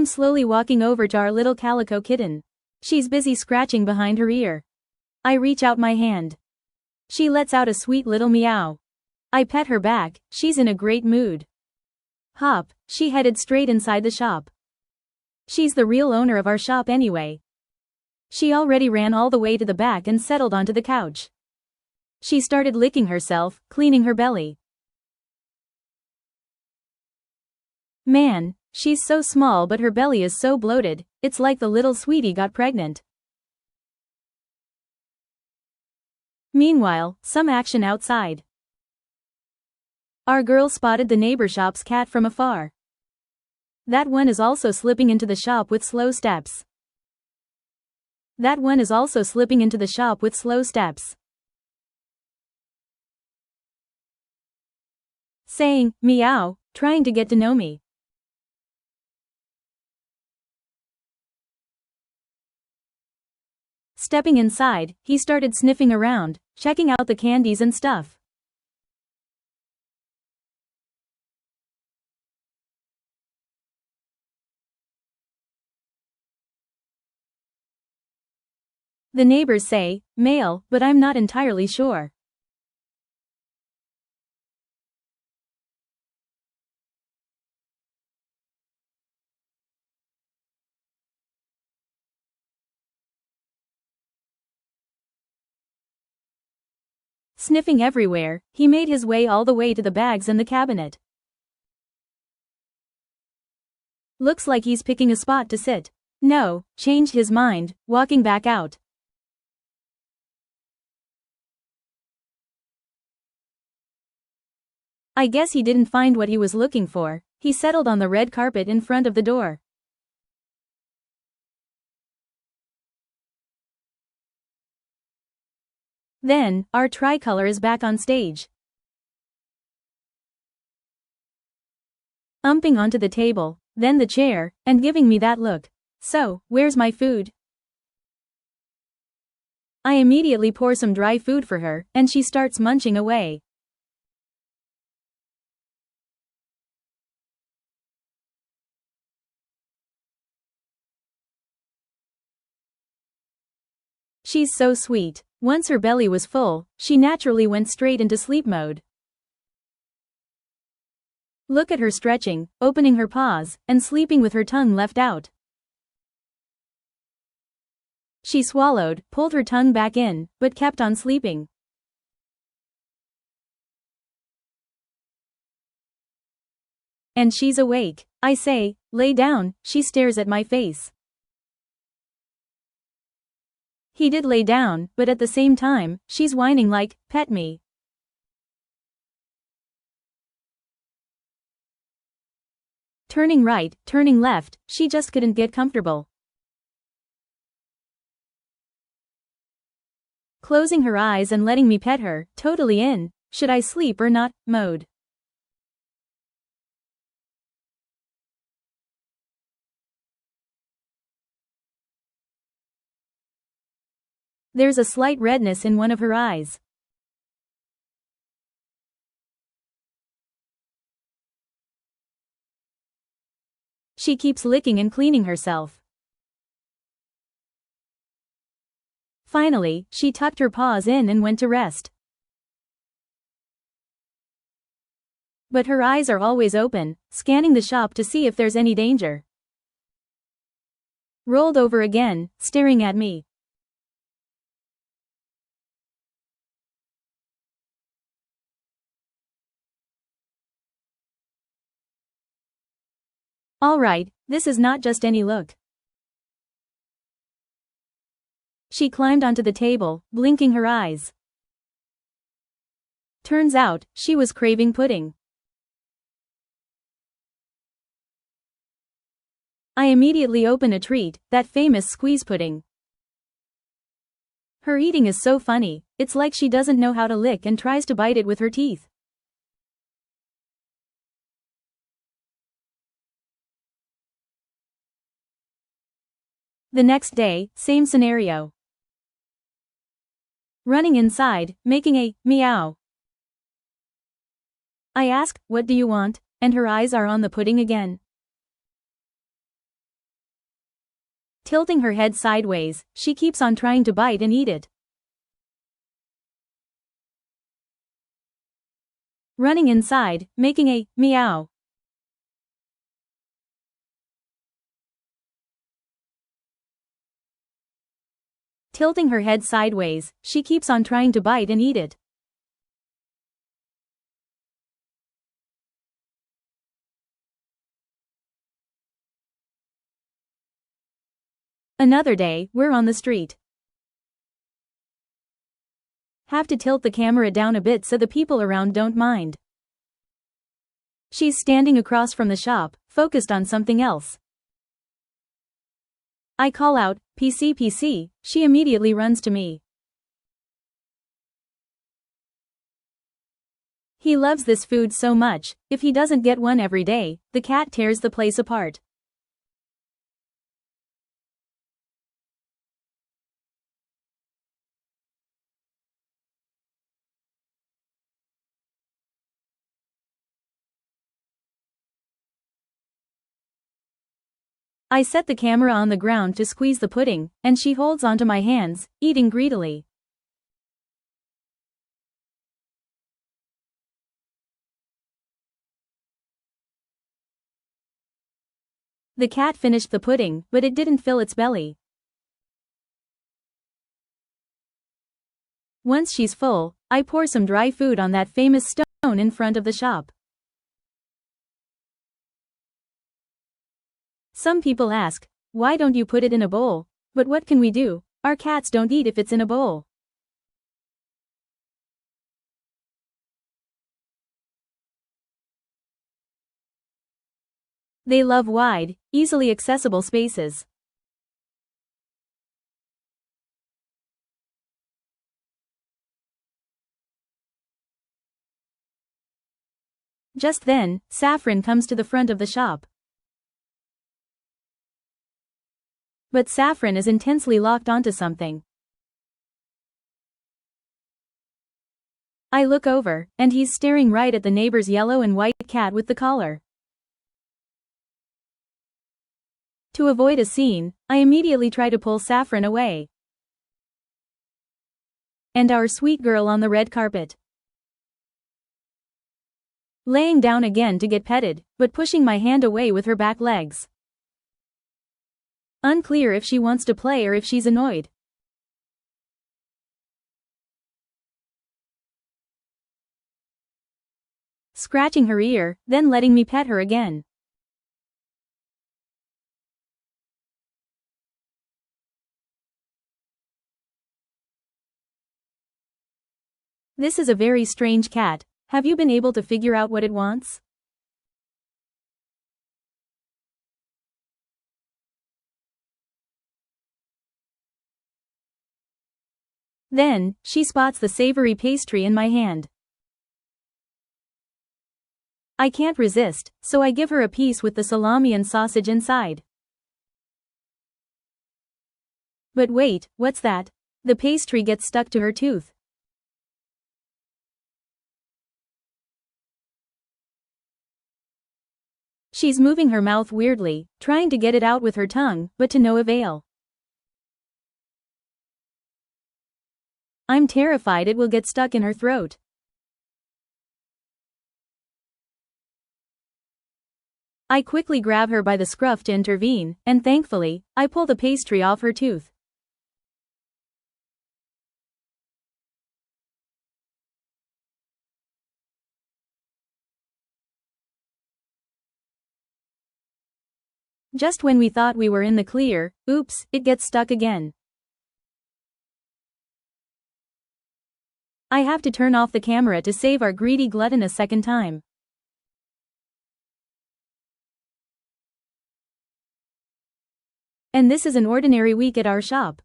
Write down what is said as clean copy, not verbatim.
I'm slowly walking over to our little calico kitten. She's busy scratching behind her ear. I reach out my hand. She lets out a sweet little meow. I pet her back, she's in a great mood. Hop, she headed straight inside the shop. She's the real owner of our shop anyway. She already ran all the way to the back and settled onto the couch. She started licking herself, cleaning her belly. Man, she's so small but her belly is so bloated, it's like the little sweetie got pregnant. Meanwhile, some action outside. Our girl spotted the neighbor shop's cat from afar. That one is also slipping into the shop with slow steps. Saying, meow, trying to get to know me. Stepping inside, he started sniffing around, checking out the candies and stuff. The neighbors say, male, but I'm not entirely sure. Sniffing everywhere, he made his way all the way to the bags and the cabinet. Looks like he's picking a spot to sit. No, changed his mind, walking back out. I guess he didn't find what he was looking for. He settled on the red carpet in front of the door. Then, our tricolor is back on stage. Umping onto the table, then the chair, and giving me that look. So, where's my food? I immediately pour some dry food for her, and she starts munching away. She's so sweet. Once her belly was full, she naturally went straight into sleep mode. Look at her stretching, opening her paws, and sleeping with her tongue left out. She swallowed, pulled her tongue back in, but kept on sleeping. And she's awake. I say, lay down, she stares at my face. He did lay down, but at the same time, she's whining like, pet me. Turning right, turning left, she just couldn't get comfortable. Closing her eyes and letting me pet her, totally in, should I sleep or not, mode. There's a slight redness in one of her eyes. She keeps licking and cleaning herself. Finally, she tucked her paws in and went to rest. But her eyes are always open, scanning the shop to see if there's any danger. Rolled over again, staring at me. Alright, this is not just any look. She climbed onto the table, blinking her eyes. Turns out, she was craving pudding. I immediately open a treat, that famous squeeze pudding. Her eating is so funny, it's like she doesn't know how to lick and tries to bite it with her teeth. The next day, same scenario. Running inside, making a meow. I ask, what do you want? And her eyes are on the pudding again. Tilting her head sideways, she keeps on trying to bite and eat it. Running inside, making a meow. Tilting her head sideways, she keeps on trying to bite and eat it. Another day, we're on the street. Have to tilt the camera down a bit so the people around don't mind. She's standing across from the shop, focused on something else. I call out, "PC, PC," she immediately runs to me. He loves this food so much, if he doesn't get one every day, the cat tears the place apart. I set the camera on the ground to squeeze the pudding, and she holds onto my hands, eating greedily. The cat finished the pudding, but it didn't fill its belly. Once she's full, I pour some dry food on that famous stone in front of the shop. Some people ask, why don't you put it in a bowl? But what can we do? Our cats don't eat if it's in a bowl. They love wide, easily accessible spaces. Just then, Saffron comes to the front of the shop. But Saffron is intensely locked onto something. I look over, and he's staring right at the neighbor's yellow and white cat with the collar. To avoid a scene, I immediately try to pull Saffron away. And our sweet girl on the red carpet. Laying down again to get petted, but pushing my hand away with her back legs. Unclear if she wants to play or if she's annoyed. Scratching her ear, then letting me pet her again. This is a very strange cat. Have you been able to figure out what it wants? Then, she spots the savory pastry in my hand. I can't resist, so I give her a piece with the salami and sausage inside. But wait, what's that? The pastry gets stuck to her tooth. She's moving her mouth weirdly, trying to get it out with her tongue, but to no avail. I'm terrified it will get stuck in her throat. I quickly grab her by the scruff to intervene, and thankfully, I pull the pastry off her tooth. Just when we thought we were in the clear, oops, it gets stuck again. I have to turn off the camera to save our greedy glutton a second time. And this is an ordinary week at our shop.